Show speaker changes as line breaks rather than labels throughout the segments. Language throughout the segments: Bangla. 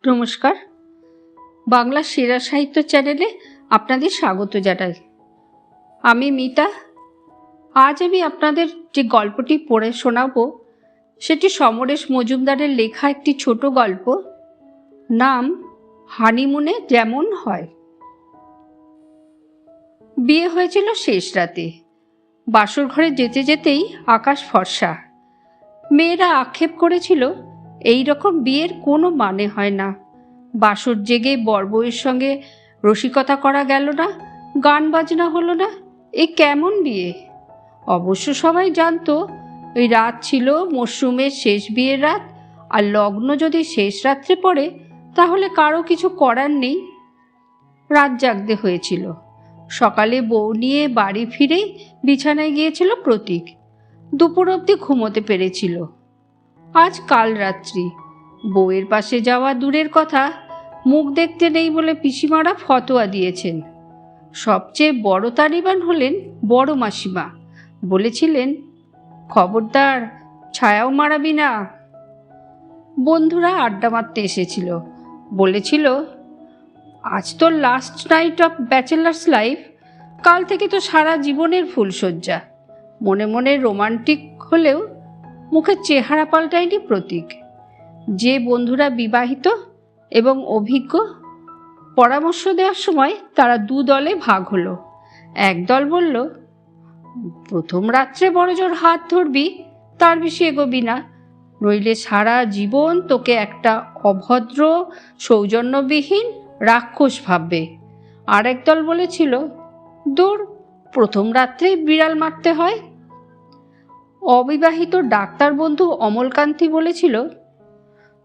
নমস্কার, বাংলা সেরা সাহিত্য চ্যানেলে আপনাদের স্বাগত জানাই। আমি মিতা। আজ আমি আপনাদের যে গল্পটি পড়ে শোনাবো সেটি সমরেশ মজুমদারের লেখা একটি ছোট গল্প। নাম হানিমুনে যেমন হয়। বিয়ে হয়েছিল শেষ রাতে। বাসর ঘরে যেতে যেতেই আকাশ ফর্সা। মেয়েরা আক্ষেপ করেছিল এই রকম বিয়ের কোনো মানে হয় না। বাসর জেগে বরবউয়ের সঙ্গে রসিকতা করা গেল না, গান বাজনা হলো না, এ কেমন বিয়ে? অবশ্য সবাই জানতো ওই রাত ছিল মরশুমের শেষ বিয়ের রাত, আর লগ্ন যদি শেষ রাত্রে পড়ে তাহলে কারো কিছু করার নেই। রাত জাগতে হয়েছিল। সকালে বউ নিয়ে বাড়ি ফিরেই বিছানায় গিয়েছিল প্রতীক। দুপুর অবধি ঘুমোতে পেরেছিল। আজ কাল রাত্রি। বউয়ের পাশে যাওয়া দূরের কথা, মুখ দেখতে নেই বলে পিসিমারা ফতোয়া দিয়েছেন। সবচেয়ে বড় তালিবান হলেন বড় মাসিমা। বলেছিলেন, খবরদার ছায়াও মারাবি না। বন্ধুরা আড্ডা মারতে এসেছিল। বলেছিল, আজ তো last night of bachelor's life, কাল থেকে তো সারা জীবনের ফুলশয্যা। মনে মনে রোমান্টিক হলেও মুখের চেহারা পাল্টায়নি প্রতীক। যে বন্ধুরা বিবাহিত এবং অভিজ্ঞ, পরামর্শ দেওয়ার সময় তারা দু দলে ভাগ হলো। এক দল বলল, প্রথম রাত্রে বড়জোর হাত ধরবি, তার বেশি এগোবি না, নইলে সারা জীবন তোকে একটা অভদ্র সৌজন্যবিহীন রাক্ষস ভাববে। আর এক দল বলেছিল, দূর, প্রথম রাত্রে বিড়াল মারতে হয়। অবিবাহিত ডাক্তার বন্ধু অমলকান্তি বলেছিল,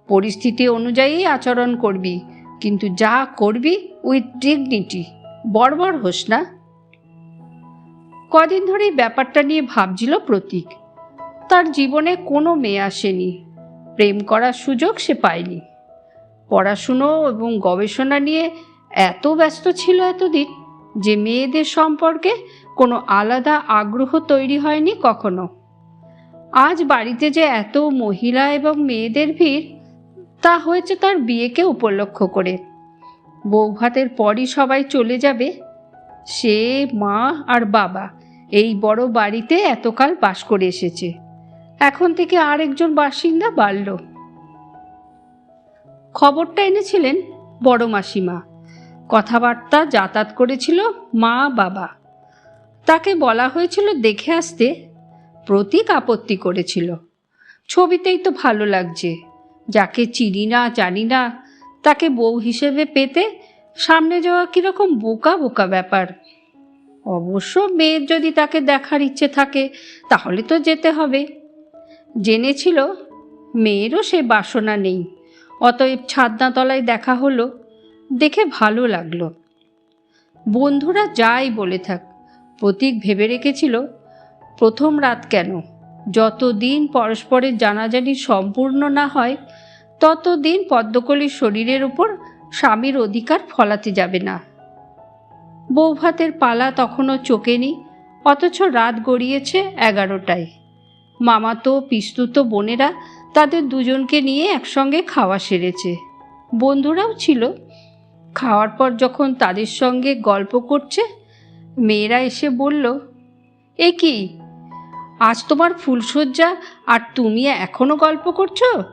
পরিস্থিতি অনুযায়ী আচরণ করবি, কিন্তু যা করবি উইথ ডিগনিটি, বর্বর হোস না। কদিন ধরেই ব্যাপারটা নিয়ে ভাবছিল প্রতীক। তার জীবনে কোনো মেয়ে আসেনি, প্রেম করার সুযোগ সে পায়নি। পড়াশুনো এবং গবেষণা নিয়ে এত ব্যস্ত ছিল এতদিন যে মেয়েদের সম্পর্কে কোনো আলাদা আগ্রহ তৈরি হয়নি কখনো। আজ বাড়িতে যে এত মহিলা এবং মেয়েদের ভিড়, তা হয়েছে তার বিয়েকে উপলক্ষ করে। বৌভাতের পরই সবাই চলে যাবে। সে, মা আর বাবা এই বড় বাড়িতে এতকাল বাস করে এসেছে। এখন থেকে আরেকজন বাসিন্দা বাড়ল। খবরটা এনেছিলেন বড় মাসিমা। কথাবার্তা যাতায়াত করেছিল মা বাবা। তাকে বলা হয়েছিল দেখে আসতে। প্রতীক আপত্তি করেছিল। ছবিতেই তো ভালো লাগছে, যাকে চিনি না জানি না তাকে বউ হিসেবে পেতে সামনে যাওয়া কীরকম বোকা বোকা ব্যাপার। অবশ্য মেয়ের যদি তাকে দেখার ইচ্ছে থাকে তাহলে তো যেতে হবে। জেনেছিল মেয়েরও সে বাসনা নেই, অতএব ছাদনাতলায় দেখা হলো। দেখে ভালো লাগলো। বন্ধুরা যাই বলে থাক, প্রতীক ভেবে রেখেছিল প্রথম রাত কেন, যতদিন পরস্পরের জানাজানি সম্পূর্ণ না হয় ততদিন পদ্মকলির শরীরের উপর স্বামীর অধিকার ফলাতে যাবে না। বৌভাতের পালা তখনও চোখেনি, অথচ রাত গড়িয়েছে 11টায়। মামাতো পিস্তুতো বোনেরা তাদের দুজনকে নিয়ে একসঙ্গে খাওয়া সেরেছে। বন্ধুরাও ছিল। খাওয়ার পর যখন তাদের সঙ্গে গল্প করছে, মেয়েরা এসে বলল, এ কি, আজ তোমার ফুলশয্যা আর তুমি এখনো গল্প করছো?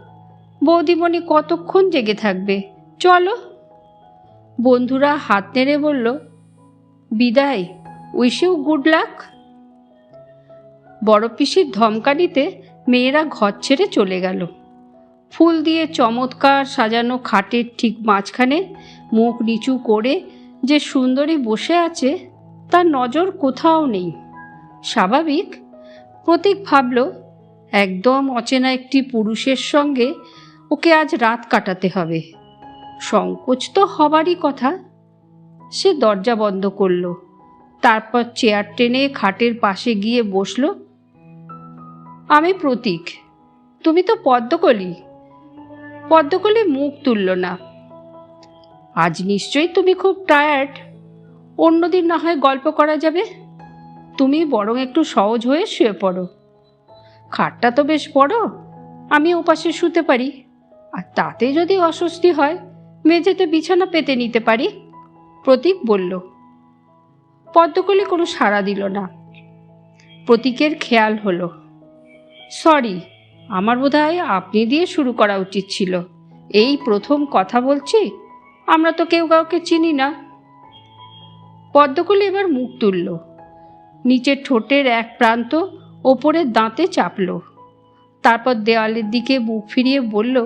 বৌদিমণি কতক্ষণ জেগে থাকবে, চলো। বন্ধুরা হাত নেড়ে বলল, বিদায়, উইশ ইউ গুড লাক। বড় পিসির ধমকানিতে মেয়েরা ঘর ছেড়ে চলে গেল। ফুল দিয়ে চমৎকার সাজানো খাটের ঠিক মাঝখানে মুখ নিচু করে যে সুন্দরী বসে আছে তার নজর কোথাও নেই। স্বাভাবিক। প্রতীক ভাবল, একদম অচেনা একটি পুরুষের সঙ্গে ওকে আজ রাত কাটাতে হবে। সংকোচ তো হবারই কথা। সে দরজা বন্ধ করল, তারপর চেয়ার টেনে খাটের পাশে গিয়ে বসল। আমি প্রতীক, তুমি তো পদ্মকলি। পদ্মকলি মুখ তুলল না। আজ নিশ্চয়ই তুমি খুব টায়ার্ড। অন্যদিন না হয় গল্প করা যাবে। তুমি বরং একটু সহজ হয়ে শুয়ে পড়ো। খাটটা তো বেশ বড়, আমি ওপাশে শুতে পারি, আর তাতে যদি অস্বস্তি হয় মেঝেতে বিছানা পেতে নিতে পারি, প্রতীক বলল। পদ্মকলি কোনো সাড়া দিল না। প্রতীকের খেয়াল হলো, সরি, আমার বোধহয় আপনি দিয়ে শুরু করা উচিত ছিল। এই প্রথম কথা বলছি, আমরা তো কেউ কাউকে চিনি না। পদ্মকলি এবার মুখ তুলল, নিচের ঠোঁটের এক প্রান্ত ওপরের দাঁতে চাপল, তারপর দেওয়ালের দিকে মুখ ফিরিয়ে বলল,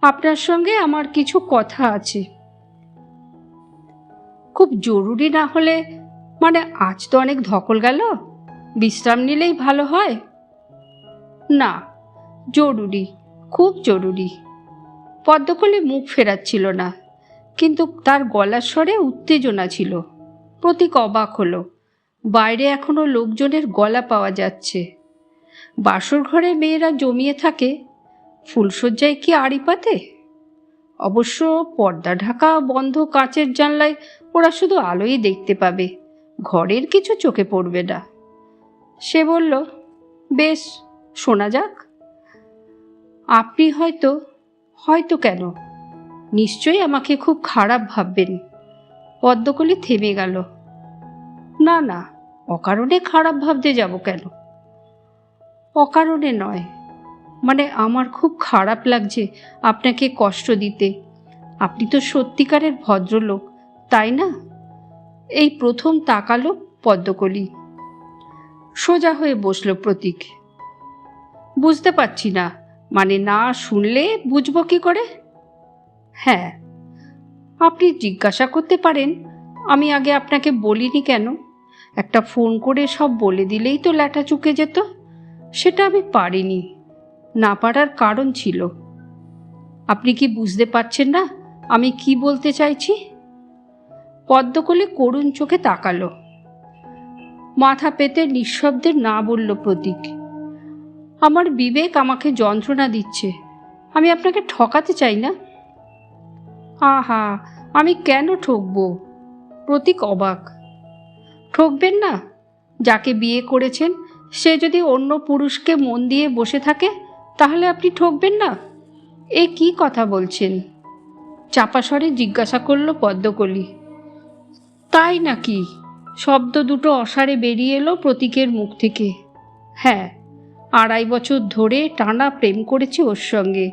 আপনার সঙ্গে আমার কিছু কথা আছে। খুব জরুরি না হলে, মানে আজ তো অনেক ধকল গেল, বিশ্রাম নিলেই ভালো হয়। না, জরুরি, খুব জরুরি। পদ্মকলি মুখ ফেরাচ্ছিল না, কিন্তু তার গলার স্বরে উত্তেজনা ছিল। প্রতীক অবাক হলো, বাইরে এখনো লোকজনের গলা পাওয়া যাচ্ছে। বাসর ঘরে মেয়েরা জমিয়ে থাকে, ফুলশয্যায় কি আড়ি পাতে? অবশ্য পর্দা ঢাকা বন্ধ কাচের জানলায় ওরা শুধু আলোই দেখতে পাবে, ঘরের কিছু চোখে পড়বে না। সে বলল, বেশ, শোনা যাক। আপনি হয়তো, হয়তো কেন, নিশ্চয়ই আমাকে খুব খারাপ ভাববেন। পদ্মকলি থেমে গেল। না না, অকারণে খারাপ ভাবতে যাব কেন? অকারণে নয়, মানে আমার খুব খারাপ লাগছে আপনাকে কষ্ট দিতে। আপনি তো সত্যিকারের ভদ্রলোক, তাই না? এই প্রথম তাকালো পদ্মকলি। সোজা হয়ে বসল প্রতীক। বুঝতে পারছি না, মানে না শুনলে বুঝবো কি করে? হ্যাঁ, আপনি জিজ্ঞাসা করতে পারেন আমি আগে আপনাকে বলিনি কেন। একটা ফোন করে সব বলে দিলেই তো ল্যাটা চুকে যেত। সেটা আমি পারিনি, না পারার কারণ ছিল। আপনি কি বুঝতে পারছেন না আমি কি বলতে চাইছি? পদ্মকলি করুণ চোখে তাকালো। মাথা পেতে নিঃশব্দে না বলল প্রতীক, আমার বিবেক আমাকে যন্ত্রণা দিচ্ছে, আমি আপনাকে ঠকাতে চাই না। আহা, আমি কেন ঠকবো? প্রতীক অবাক। ঠকবেন না? যাকে বিয়ে করেছেন সে যদি অন্য পুরুষকে মন দিয়ে বসে থাকে, তাহলে আপনি ঠকবেন না? এ কি কথা বলছেন? চাপা স্বরে জিজ্ঞাসা করল পদ্মকলি। তাই নাকি? শব্দ দুটো অসাড়ে বেরিয়ে এলো প্রতীকের মুখ থেকে। হ্যাঁ, 2.5 বছর ধরে টানা প্রেম করেছি ওর সঙ্গে।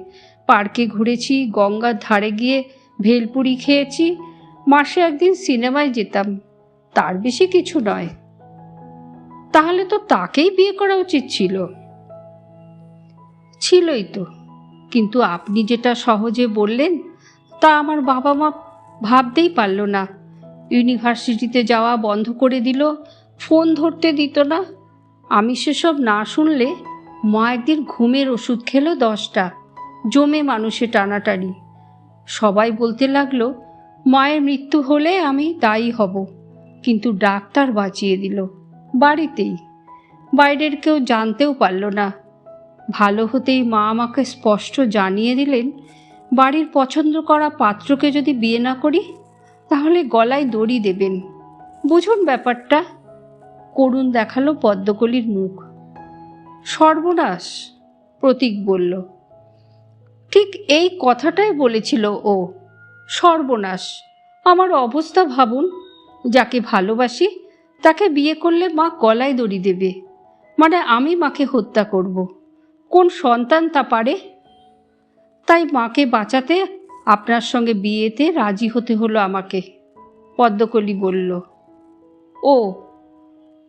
পার্কে ঘুরেছি, গঙ্গার ধারে গিয়ে ভেলপুরি খেয়েছি, মাসে একদিন সিনেমায় যেতাম, তার বেশি কিছু নয়। তাহলে তো তাকেই বিয়ে করা উচিত ছিল। ছিলই তো, কিন্তু আপনি যেটা সহজে বললেন তা আমার বাবা মা ভাবতেই পারল না। ইউনিভার্সিটিতে যাওয়া বন্ধ করে দিল, ফোন ধরতে দিত না। আমি সেসব না শুনলে মা একদিন ঘুমের ওষুধ খেলো 10টা, জমে মানুষে টানাটানি। সবাই বলতে লাগলো মায়ের মৃত্যু হলে আমি দায়ী হব, কিন্তু ডাক্তার বাঁচিয়ে দিল, বাড়িতেই। বাইরের কেউ জানতেও পারল না। ভালো হতেই মা আমাকে স্পষ্ট জানিয়ে দিলেন, বাড়ির পছন্দ করা পাত্রকে যদি বিয়ে না করি তাহলে গলায় দড়ি দেবেন। বুঝুন ব্যাপারটা। করুণ দেখালো পদ্মকলির মুখ। সর্বনাশ, প্রতীক বলল। ঠিক এই কথাটাই বলেছিল ও, সর্বনাশ। আমার অবস্থা ভাবুন, যাকে ভালোবাসি তাকে বিয়ে করলে মা গলায় দড়ি দেবে, মানে আমি মাকে হত্যা করব। কোন সন্তান তা পারে? তাই মাকে বাঁচাতে আপনার সঙ্গে বিয়েতে রাজি হতে হলো আমাকে, পদ্মকলি বলল। ও,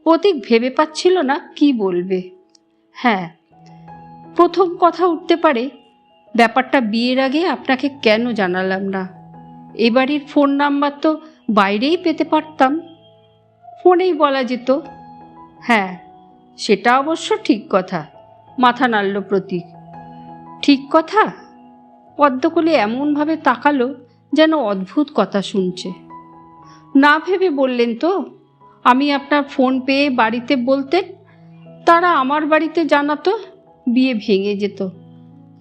প্রতীক ভেবে পাচ্ছিল না কি বলবে। হ্যাঁ, প্রথম কথা উঠতে পারে, ব্যাপারটা বিয়ের আগে আপনাকে কেন জানালাম না? এ বাড়ির ফোন নাম্বার তো বাইরেই পেতে পারতাম, ফোনেই বলা যেত। হ্যাঁ, সেটা অবশ্য ঠিক কথা, মাথা নাড়ল প্রতীক। ঠিক কথা? পদ্মকলি এমনভাবে তাকালো যেন অদ্ভুত কথা শুনছে। না ভেবে বললেন তো, আমি আপনার ফোন পেয়ে বাড়িতে বলতেন, তারা আমার বাড়িতে জানাতো, বিয়ে ভেঙে যেত।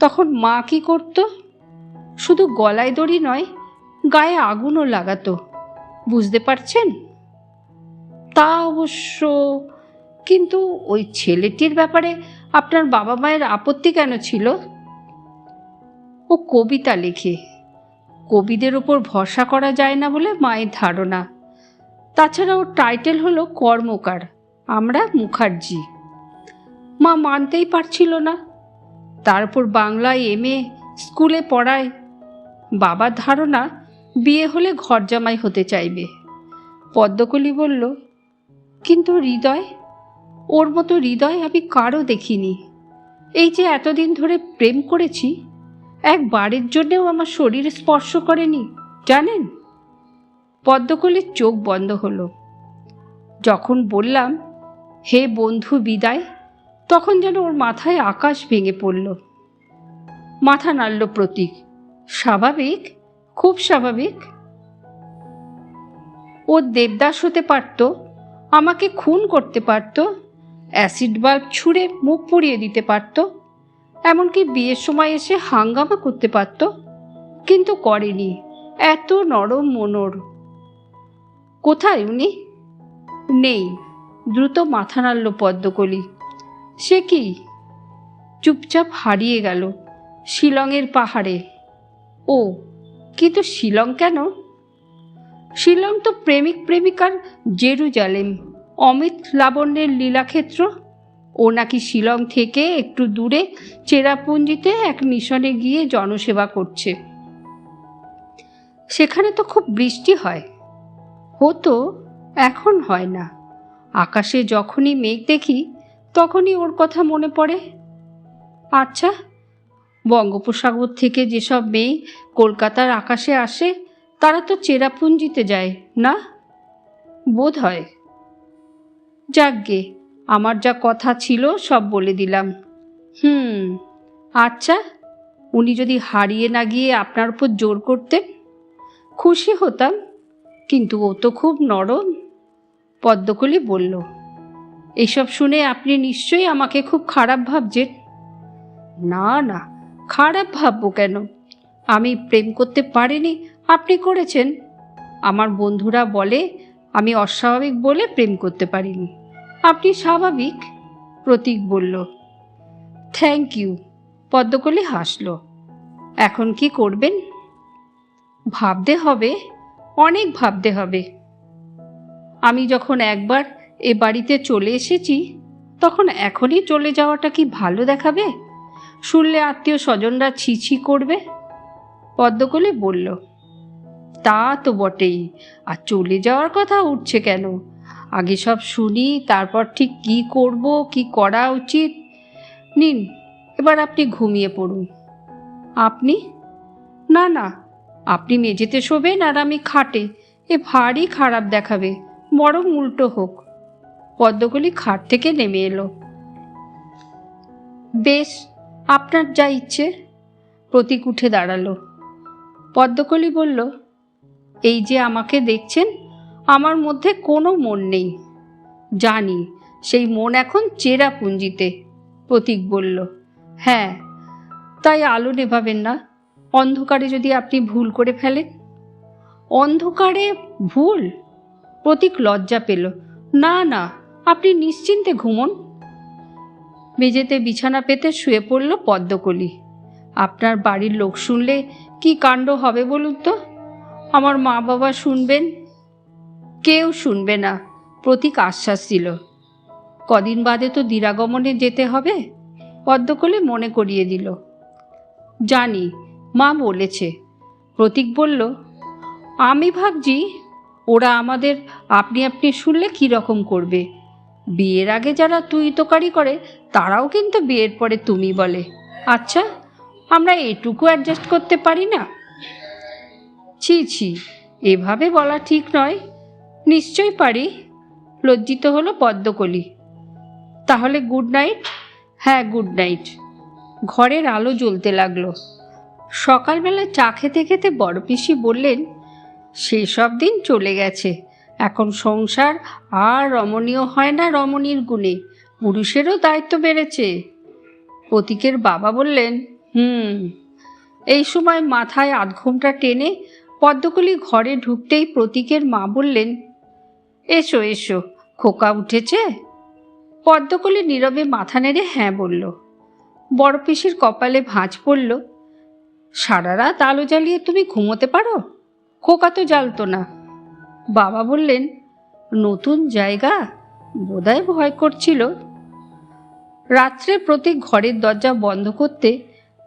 তখন মা কি করতো? শুধু গলায় দড়ি নয়, গায়ে আগুনও লাগাতো। বুঝতে পারছেন? তা অবশ্য, কিন্তু ওই ছেলেটির ব্যাপারে আপনার বাবা মায়ের আপত্তি কেন ছিল? ও কবিতা লেখে, কবিদের ওপর ভরসা করা যায় না বলে মায়ের ধারণা। তাছাড়া ওর টাইটেল হলো কর্মকার, আমরা মুখার্জি। মা মানতেই পারছিল না। তারপর বাংলায় MA স্কুলে পড়ায়। বাবার ধারণা বিয়ে হলে ঘর জামাই হতে চাইবে। পদ্মকলি বলল, কিন্তু হৃদয়, ওর মতো হৃদয় আমি কারও দেখিনি। এই যে এতদিন ধরে প্রেম করেছি, একবারের জন্যেও আমার শরীর স্পর্শ করেনি, জানেন? পদ্মকলির চোখ বন্ধ হলো। যখন বললাম, হে বন্ধু বিদায়, তখন যেন ওর মাথায় আকাশ ভেঙে পড়ল। মাথা নাড়ল প্রতীক। স্বাভাবিক, খুব স্বাভাবিক। ও দেবদাস হতে পারত, আমাকে খুন করতে পারত, অ্যাসিড বাল্ব ছুঁড়ে মুখ পুড়িয়ে দিতে পারত, এমনকি বিয়ের সময় এসে হাঙ্গামা করতে পারত, কিন্তু করেনি। এত নরম মনোর। কোথায় উনি? নেই। দ্রুত মাথা নাড়ল পদ্মকলি। সে কি? চুপচাপ হারিয়ে গেল শিলংয়ের পাহাড়ে। ও, কিন্তু শিলং কেন? শিলং তো প্রেমিক প্রেমিকার জেরুজালেম, অমিত লাবণ্যের লীলাক্ষেত্র। ও নাকি শিলং থেকে একটু দূরে চেরাপুঞ্জিতে এক মিশনে গিয়ে জনসেবা করছে। সেখানে তো খুব বৃষ্টি হয়। হতো, এখন হয় না। আকাশে যখনই মেঘ দেখি তখনই ওর কথা মনে পড়ে। আচ্ছা, বঙ্গোপসাগর থেকে যেসব মেয়ে কলকাতার আকাশে আসে তারা তো চেরাপুঞ্জিতে যায় না? বোধ হয়। যাকগে, আমার যা কথা ছিল সব বলে দিলাম। আচ্ছা, উনি যদি হারিয়ে না গিয়ে আপনার উপর জোর করতেন? খুশি হতাম, কিন্তু ও তো খুব নরম। পদ্মকলি বলল, এইসব শুনে আপনি নিশ্চয়ই আমাকে খুব খারাপ ভাবছেন। না না, খারাপ ভাববো কেন? আমি প্রেম করতে পারিনি, আপনি করেছেন। আমার বন্ধুরা বলে আমি অস্বাভাবিক বলে প্রেম করতে পারিনি। আপনি স্বাভাবিক। প্রতীক বলল। Thank you. পদ্মকলি হাসল। এখন কি করবেন? ভাবতে হবে, অনেক ভাবতে হবে। আমি যখন একবার এ বাড়িতে চলে এসেছি, তখন এখনই চলে যাওয়াটা কি ভালো দেখাবে? শুনলে আত্মীয় স্বজনরা ছি করবে। পদ্মকলি বলল, তা তো বটেই। আর চলে যাওয়ার কথা উঠছে কেন? আগে সব শুনি, তারপর ঠিক কি করব, কি করা উচিত। নিন, এবার আপনি ঘুমিয়ে পড়ুন। আপনি? না না, আপনি মেঝেতে শোবেন আর আমি খাটে। এ ভারী খারাপ দেখাবে, বরং উল্টো হোক। পদ্মকলি খাট থেকে নেমে এলো। বেশ, আপনার যা ইচ্ছে। প্রতীক উঠে দাঁড়ালো। পদ্মকলি বলল, এই যে আমাকে দেখছেন, আমার মধ্যে কোনো মন নেই। জানি, সেই মন এখন চেরাপুঞ্জিতে। প্রতীক বলল, হ্যাঁ, তাই আলো নেভাবেন না। অন্ধকারে যদি আপনি ভুল করে ফেলেন। অন্ধকারে ভুল? প্রতীক লজ্জা পেল। না না, আপনি নিশ্চিন্তে ঘুমন। মেঝেতে বিছানা পেতে শুয়ে পড়ল পদ্মকলি। আপনার বাড়ির লোক শুনলে কি কাণ্ড হবে বলুন তো? আমার মা বাবা শুনবেন? কেউ শুনবে না, প্রতীক আশ্বাস দিল। কদিন বাদে তো দিরাগমনে যেতে হবে, পদ্মকলি মনে করিয়ে দিল। জানি, মা বলেছে। প্রতীক বলল, আমি ভাবছি ওরা আমাদের আপনি আপনি শুনলে কীরকম করবে। বিয়ের আগে যারা তুই তোকারি করে তারাও কিন্তু বিয়ের পরে তুমি বলে। আচ্ছা, আমরা এটুকু অ্যাডজাস্ট করতে পারি না? ছি ছি, এভাবে বলা ঠিক নয়। নিশ্চয় পারি। লজ্জিত হলো পদ্মকলি। তাহলে গুড নাইট। হ্যাঁ, গুড নাইট। ঘরের আলো জ্বলতে লাগলো। সকালবেলা চা খেতে খেতে বড় পিসি বললেন, সেসব দিন চলে গেছে। এখন সংসার আর রমণীয় হয় না রমণীর গুণে, পুরুষেরও দায়িত্ব বেড়েছে। প্রতীকের বাবা বললেন, এই সময় মাথায় আধঘোমটা টেনে পদ্মকলি ঘরে ঢুকতেই প্রতীকের মা বললেন, এসো এসো, খোকা উঠেছে? পদ্মকলি নীরবে মাথা নেড়ে হ্যাঁ বলল। বড় পিসির কপালে ভাঁজ পড়ল। সারা রাত আলো জ্বালিয়ে তুমি ঘুমোতে পারো? খোকা তো জ্বালতো না। বাবা বললেন, নতুন জায়গা, বোধহয় ভয় করছিল। রাত্রে প্রতীক ঘরের দরজা বন্ধ করতে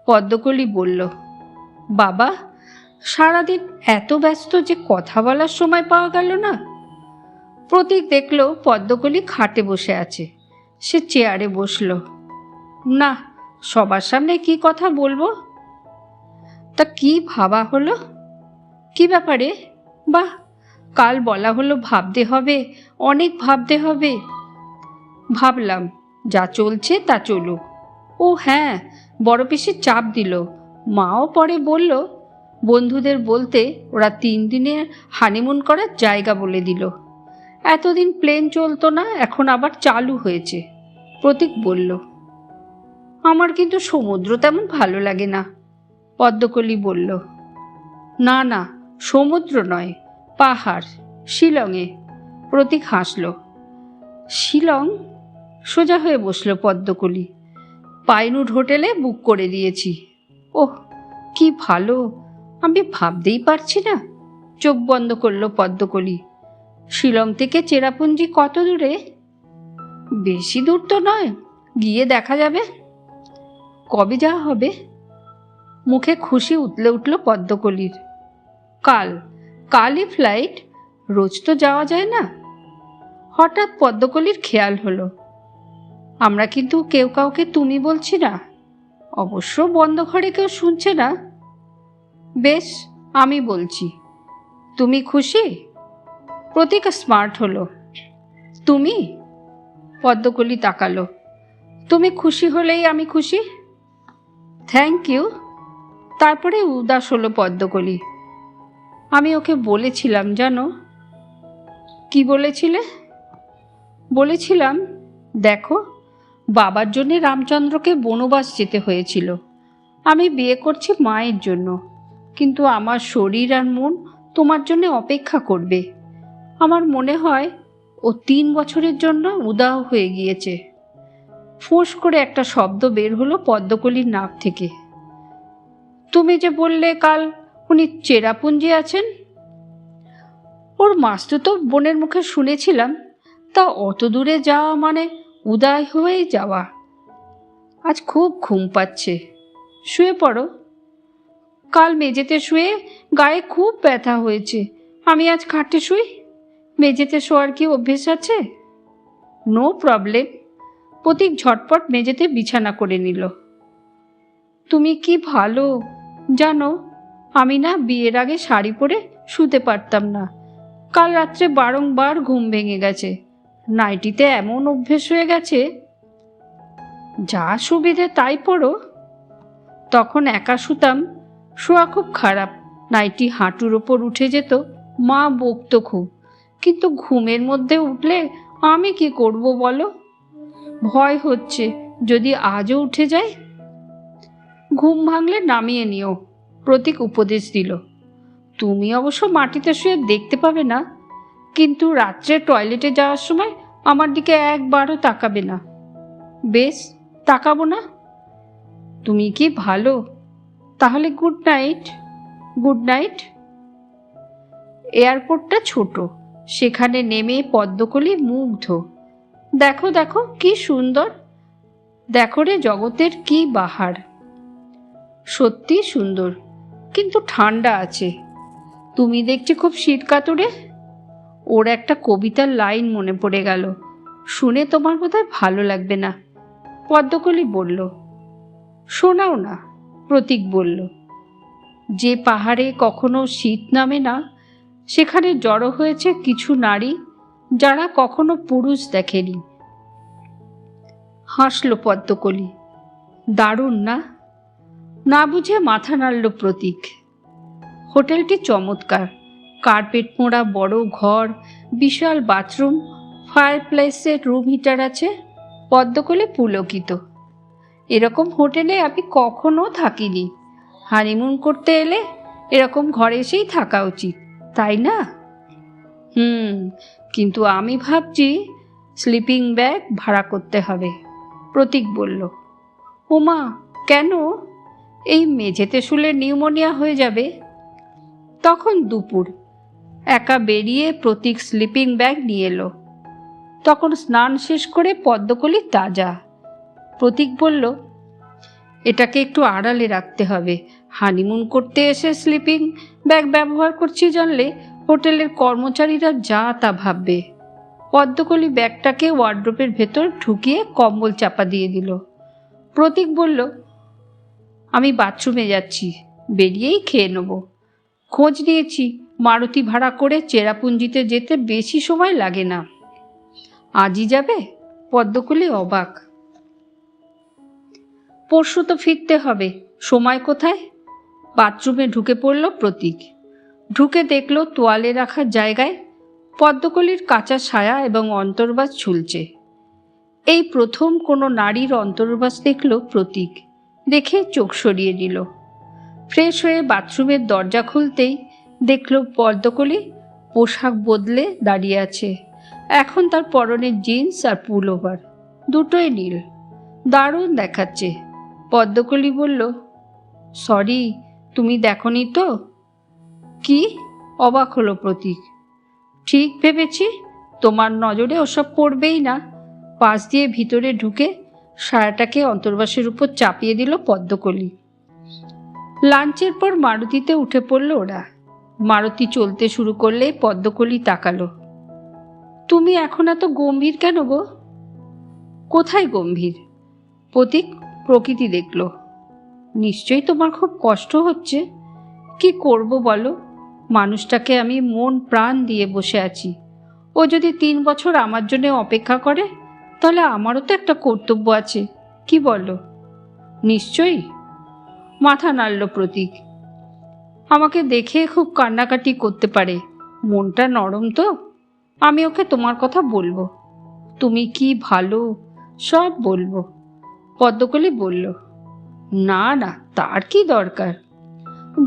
পদ্মকলি বলল, বাবা, সারাদিন এত ব্যস্ত যে কথা বলার সময় পাওয়া গেল না। প্রতীক দেখল পদ্মকলি খাটে বসে আছে। সে চেয়ারে বসল। না, সবার সামনে কি কথা বলবো? তা কি ভাবা হলো? কি ব্যাপারে? বাহ, কাল বলা হলো ভাবতে হবে, অনেক ভাবতে হবে। ভাবলাম, যা চলছে তা চলুক। ও হ্যাঁ, বড় পিসি চাপ দিল। মাও পরে বলল, বন্ধুদের বলতে ওরা 3 দিনের হানিমুন করার জায়গা বলে দিল। এতদিন প্লেন চলতো না, এখন আবার চালু হয়েছে। প্রতীক বলল, আমার কিন্তু সমুদ্র তেমন ভালো লাগে না। পদ্মকলি বলল, না না, সমুদ্র নয়, পাহাড়, শিলংয়ে। প্রতীক হাসল। শিলং? সোজা হয়ে বসল পদ্মকলি। পাইনউড হোটেলে বুক করে দিয়েছি। ওহ, কি ভালো, আমি ভাবতেই পারছি না। চোখ বন্ধ করল পদ্মকলি। শিলং থেকে চেরাপুঞ্জি কত দূরে? বেশি দূর তো নয়, গিয়ে দেখা যাবে। কবে যাওয়া হবে? মুখে খুশি উতলে উঠল পদ্মকলির। কাল, কালই ফ্লাইট, রোজ তো যাওয়া যায় না। হঠাৎ পদ্মকলির খেয়াল হলো, আমরা কিন্তু কেউ কাউকে তুমি বলছি না। অবশ্য বন্ধ ঘরে কেউ শুনছে না। বেশ, আমি বলছি। তুমি খুশি? প্রতীক স্মার্ট হলো। তুমি? পদ্মকলি তাকালো। তুমি খুশি হলেই আমি খুশি। Thank you. তারপরে উদাস হলো পদ্মকলি। আমি ওকে বলেছিলাম জানো। কি বলেছিলে? বলেছিলাম, দেখো, বাবার জন্যে রামচন্দ্রকে বনবাস যেতে হয়েছিল। আমি বিয়ে করছি মায়ের জন্য, কিন্তু আমার শরীর আর মন তোমার জন্য অপেক্ষা করবে। আমার মনে হয় ও 3 বছরের জন্য উদাও হয়ে গিয়েছে। ফোঁস করে একটা শব্দ বের হলো পদ্মকলির নাক থেকে। তুমি যে বললে কাল উনি চেরাপুঞ্জি আছেন। ওর মাস্তুতো বোনের মুখে শুনেছিলাম। তা অত দূরে যাওয়া মানে উদায় হয়েই যাওয়া। আজ খুব ঘুম পাচ্ছে, শুয়ে পড়ো। কাল মেঝেতে শুয়ে গায়ে খুব ব্যথা হয়েছে। আমি আজ খাটে শুই। মেঝেতে শোয়ার কি অভ্যেস আছে? No problem. প্রতীক ঝটপট মেঝেতে বিছানা করে নিল। তুমি কি ভালো জানো, আমি না বিয়ের আগে শাড়ি পরে শুতে পারতাম না। কাল রাত্রে বারংবার ঘুম ভেঙে গেছে। নাইটিতে এমন অভ্যেস হয়ে গেছে। যা সুবিধে তাই পড়ো। তখন একা শুতাম, শোয়া খুব খারাপ। নাইটি হাঁটুর ওপর উঠে যেত, মা বকতো খুব। কিন্তু ঘুমের মধ্যে উঠলে আমি কি করব বলো? ভয় হচ্ছে যদি আজও উঠে যায়। ঘুম ভাঙলে নামিয়ে নিও, প্রতীক উপদেশ দিল। তুমি অবশ্য মাটিতে শুয়ে দেখতে পাবে না, কিন্তু রাত্রে টয়লেটে যাওয়ার সময় আমার দিকে একবারও তাকাবে না। বেশ, তাকাবো না। তুমি কি ভালো? তাহলে গুড নাইট। Good night. এয়ারপোর্টটা ছোট, সেখানে নেমে পদ্মকলি মুগ্ধ। দেখো দেখো কি সুন্দর, দেখো রে জগতের কি বাহার। সত্যি সুন্দর, কিন্তু ঠান্ডা আছে। তুমি দেখছি খুব শীত কাতুরে। ওর একটা কবিতার লাইন মনে পড়ে গেল, শুনে তোমার বোধহয় ভালো লাগবে না। পদ্মকলি বলল, শোনাও না। প্রতীক বলল, যে পাহাড়ে কখনো শীত নামে না, সেখানে জড়ো হয়েছে কিছু নারী যারা কখনো পুরুষ দেখেনি। হাসল পদ্মকলি। দারুণ না? না বুঝে মাথা নাড়ল প্রতীক। হোটেলটি চমৎকার। কার্পেট মোড়া বড় ঘর, বিশাল বাথরুম, ফায়ারপ্লেসে রুম হিটার আছে। পদ্মকলি পুলকিত। এরকম হোটেলে আমি কখনো থাকিনি। হানিমুন করতে এলে এরকম ঘরে এসেই থাকা উচিত, তাই না? কিন্তু আমি ভাবছি স্লিপিং ব্যাগ ভাড়া করতে হবে, প্রতীক বলল। ওমা, কেন? এই মেঝেতে শুলে নিউমোনিয়া হয়ে যাবে। তখন দুপুর। একা বেরিয়ে প্রতীক স্লিপিং ব্যাগ নিয়ে এলো। তখন স্নান শেষ করে পদ্মকলি তাজা। প্রতীক বলল, এটাকে একটু আড়ালে রাখতে হবে। হানিমুন করতে এসে স্লিপিং ব্যাগ ব্যবহার করছি জানলে হোটেলের কর্মচারীরা যা তা ভাববে। পদ্মকলি ব্যাগটাকে ওয়ার্ড্রোবের ভেতর ঢুকিয়ে কম্বল চাপা দিয়ে দিল। প্রতীক বলল, আমি বাথরুমে যাচ্ছি, বেরিয়েই খেয়ে নেব। খোঁজ নিয়েছি, মারুতি ভাড়া করে চেরাপুঞ্জিতে যেতে বেশি সময় লাগে না। আজই যাবে? পদ্মকলি অবাক। পরশু তো ফিরতে হবে, সময় কোথায়? বাথরুমে ঢুকে পড়ল প্রতীক। ঢুকে দেখল তোয়ালে রাখার জায়গায় পদ্মকলির কাঁচা ছায়া এবং অন্তর্বাস ঝুলছে। এই প্রথম কোনো নারীর অন্তর্বাস দেখল প্রতীক। দেখে চোখ সরিয়ে নিল। ফ্রেশ হয়ে বাথরুমের দরজা খুলতেই দেখল পদ্মকলি পোশাক বদলে দাঁড়িয়ে আছে। এখন তার পরনে জিন্স আর পুলওভার, দুটোই নীল, দারুণ দেখাচ্ছে। পদ্মকলি বলল, সরি, তুমি দেখনি তো? কি? অবাক হলো প্রতীক। ঠিক ভেবেছি, তোমার নজরে ওসব পড়বেই না। পাশ দিয়ে ভিতরে ঢুকে সায়াটাকে অন্তর্বাসের উপর চাপিয়ে দিল পদ্মকলি। লাঞ্চের পর মারুতিতে উঠে পড়ল ওরা। মারুতি চলতে শুরু করলে পদ্মকলি তাকালো। তুমি এখন এত গম্ভীর কেন গো? কোথায় গম্ভীর? প্রতীক প্রকৃতি দেখল। নিশ্চয়ই তোমার খুব কষ্ট হচ্ছে। কি করব বলো? মানুষটাকে আমি মন প্রাণ দিয়ে বসে আছি। ও যদি 3 বছর আমার জন্য অপেক্ষা করে, তাহলে আমারও তো একটা কর্তব্য আছে, কি বলো? নিশ্চয়ই। মাথা নাড়ল প্রতীক। আমাকে দেখে খুব কান্নাকাটি করতে পারে, মনটা নরম তো। আমি ওকে তোমার কথা বলবো, তুমি কি ভালো, সব বলবো। পদ্মকলি বলল, না না, তার কি দরকার?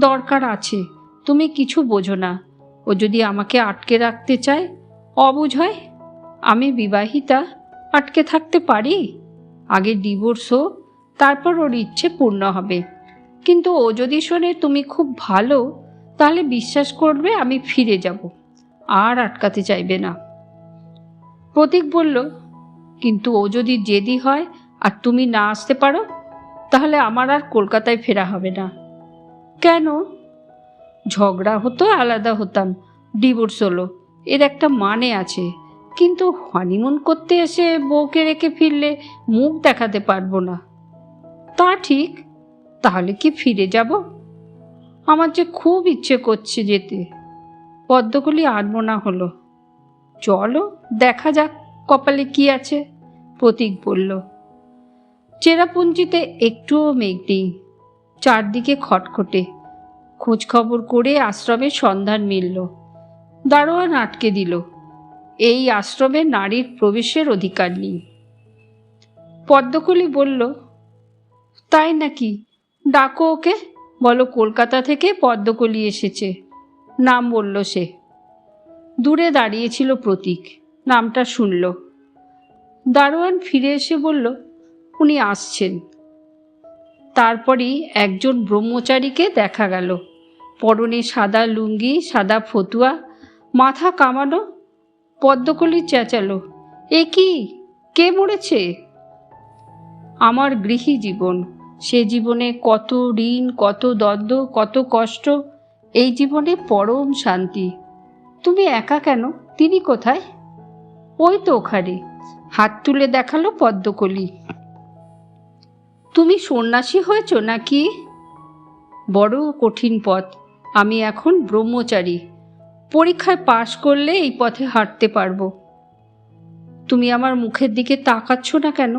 দরকার আছে, তুমি কিছু বোঝো না। ও যদি আমাকে আটকে রাখতে চায়, অবুঝ হয়। আমি বিবাহিতা, আটকে থাকতে পারি? আগে ডিভোর্স হোক, তারপর ওর ইচ্ছে পূর্ণ হবে। কিন্তু ও যদি শোনে তুমি খুব ভালো, তাহলে বিশ্বাস করবে আমি ফিরে যাব, আর আটকাতে চাইবে না। প্রতীক বলল, কিন্তু ও যদি জেদি হয় আর তুমি না আসতে পারো, তাহলে আমার আর কলকাতায় ফেরা হবে না। কেন? ঝগড়া হতো, আলাদা হতাম, ডিভোর্স হলো, এর একটা মানে আছে। কিন্তু হানিমুন করতে এসে বউকে রেখে ফিরলে মুখ দেখাতে পারবো না। তা ঠিক, তাহলে কি ফিরে যাব? আমার যে খুব ইচ্ছে করছে যেতে। পদ্মকলি আনমনা হলো। চলো, দেখা যাক কপালে কি আছে, প্রতীক বলল। চেরাপুঞ্জিতে একটুও মেঘ নেই, চারদিকে খটখটে। খোঁজ খবর করে আশ্রমের সন্ধান মিলল। দারোয়ান আটকে দিল, এই আশ্রমে নারীর প্রবেশের অধিকার নেই। পদ্মকলি বলল, তাই নাকি? ডাকো ওকে, বলো কলকাতা থেকে পদ্মকলি এসেছে। নাম বলল সে। দূরে দাঁড়িয়েছিল প্রতীক, নামটা শুনল। দারোয়ান ফিরে এসে বলল, উনি আসছেন। তারপরই একজন ব্রহ্মচারীকে দেখা গেল, পরনে সাদা লুঙ্গি, সাদা ফতুয়া, মাথা কামানো। পদ্মকলি চেঁচালো, এ কি? কে মরেছে? আমার গৃহী জীবন, সে জীবনে কত ঋণ, কত দ্বন্দ্ব, কত কষ্ট, এই জীবনে পরম শান্তি। তুমি একা কেন? তিনি কোথায়? ওই তো ওখানে, হাত তুলে দেখালো পদ্মকলি। তুমি সন্ন্যাসী হয়েছ নাকি? বড় কঠিন পথ, আমি এখন ব্রহ্মচারী। পরীক্ষায় পাশ করলে এই পথে হাঁটতে পারবো। তুমি আমার মুখের দিকে তাকাচ্ছ না কেন?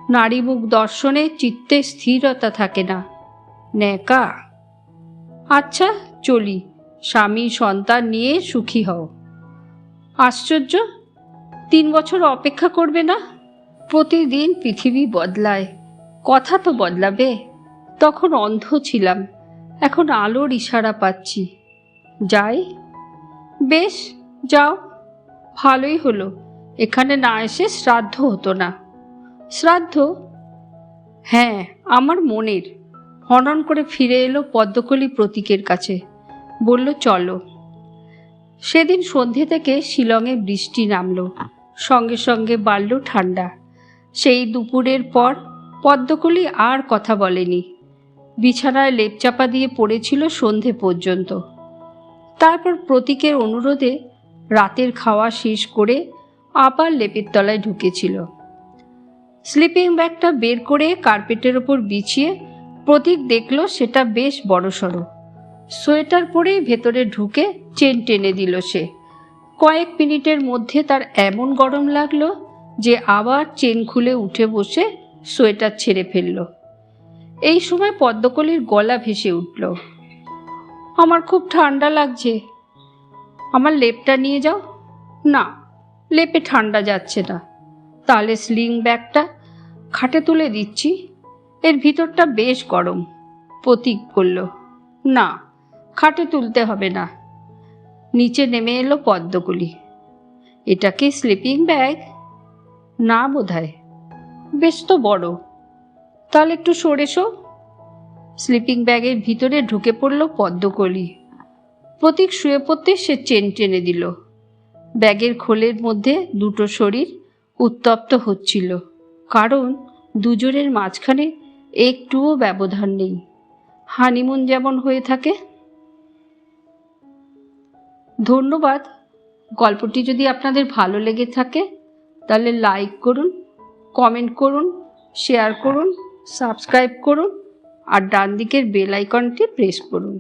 নারী মুখ দর্শনে চিত্তে স্থিরতা থাকে না, ন্যাকা। আচ্ছা চলি, স্বামী সন্তান নিয়ে সুখী হও। আশ্চর্য, 3 বছর অপেক্ষা করবে না? প্রতিদিন পৃথিবী বদলায়, কথা তো বদলাবে। তখন অন্ধ ছিলাম, এখন আলোর ইশারা পাচ্ছি। যাই? বেশ, যাও। ভালোই হলো এখানে না এসে শ্রাদ্ধ হতো না। শ্রাদ্ধ? হ্যাঁ, আমার মনের। হনন করে ফিরে এলো পদ্মকলি প্রতীকের কাছে, বলল চলো। সেদিন সন্ধে থেকে শিলংয়ে বৃষ্টি নামল, সঙ্গে সঙ্গে বাড়ল ঠান্ডা। সেই দুপুরের পর পদ্মকলি আর কথা বলেনি। বিছানায় লেপচাপা দিয়ে পড়েছিল সন্ধে পর্যন্ত। তারপর প্রতীকের অনুরোধে রাতের খাওয়া শেষ করে আবার লেপের তলায় ঢুকেছিল। স্লিপিং ব্যাগটা বের করে কার্পেটের ওপর বিছিয়ে প্রতীক দেখল সেটা বেশ বড়সড়। সোয়েটার পরেই ভেতরে ঢুকে চেন টেনে দিল সে। কয়েক মিনিটের মধ্যে তার এমন গরম লাগলো যে আবার চেন খুলে উঠে বসে সোয়েটার ছেড়ে ফেলল। এই সময় পদ্মকলির গলা ভেসে উঠল, আমার খুব ঠান্ডা লাগছে, আমার লেপটা নিয়ে যাও। না, লেপে ঠান্ডা যাচ্ছে না। তাহলে স্লিং ব্যাগটা খাটে তুলে দিচ্ছি, এর ভিতরটা বেশ গরম। প্রতীক বলল, না, খাটে তুলতে হবে না। নিচে নেমে এলো পদ্মকলি। এটা কি স্লিপিং ব্যাগ? না বোধহয়, বেশ তো বড়। তাহলে একটু সরে শো। স্লিপিং ব্যাগের ভিতরে ঢুকে পড়ল পদ্মকলি। প্রতীক শুয়ে পড়তে সে চেন টেনে দিল। ব্যাগের খোলের মধ্যে দুটো শরীর উত্তপ্ত হচ্ছিল, কারণ দুজনের মাঝখানে একটুও ব্যবধান নেই। হানিমুন যেমন হয়ে থাকে। ধন্যবাদ। গল্পটি যদি আপনাদের ভালো লেগে থাকে তাহলে লাইক করুন, কমেন্ট করুন, শেয়ার করুন, সাবস্ক্রাইব করুন আর ডান দিকের বেল আইকনটি প্রেস করুন।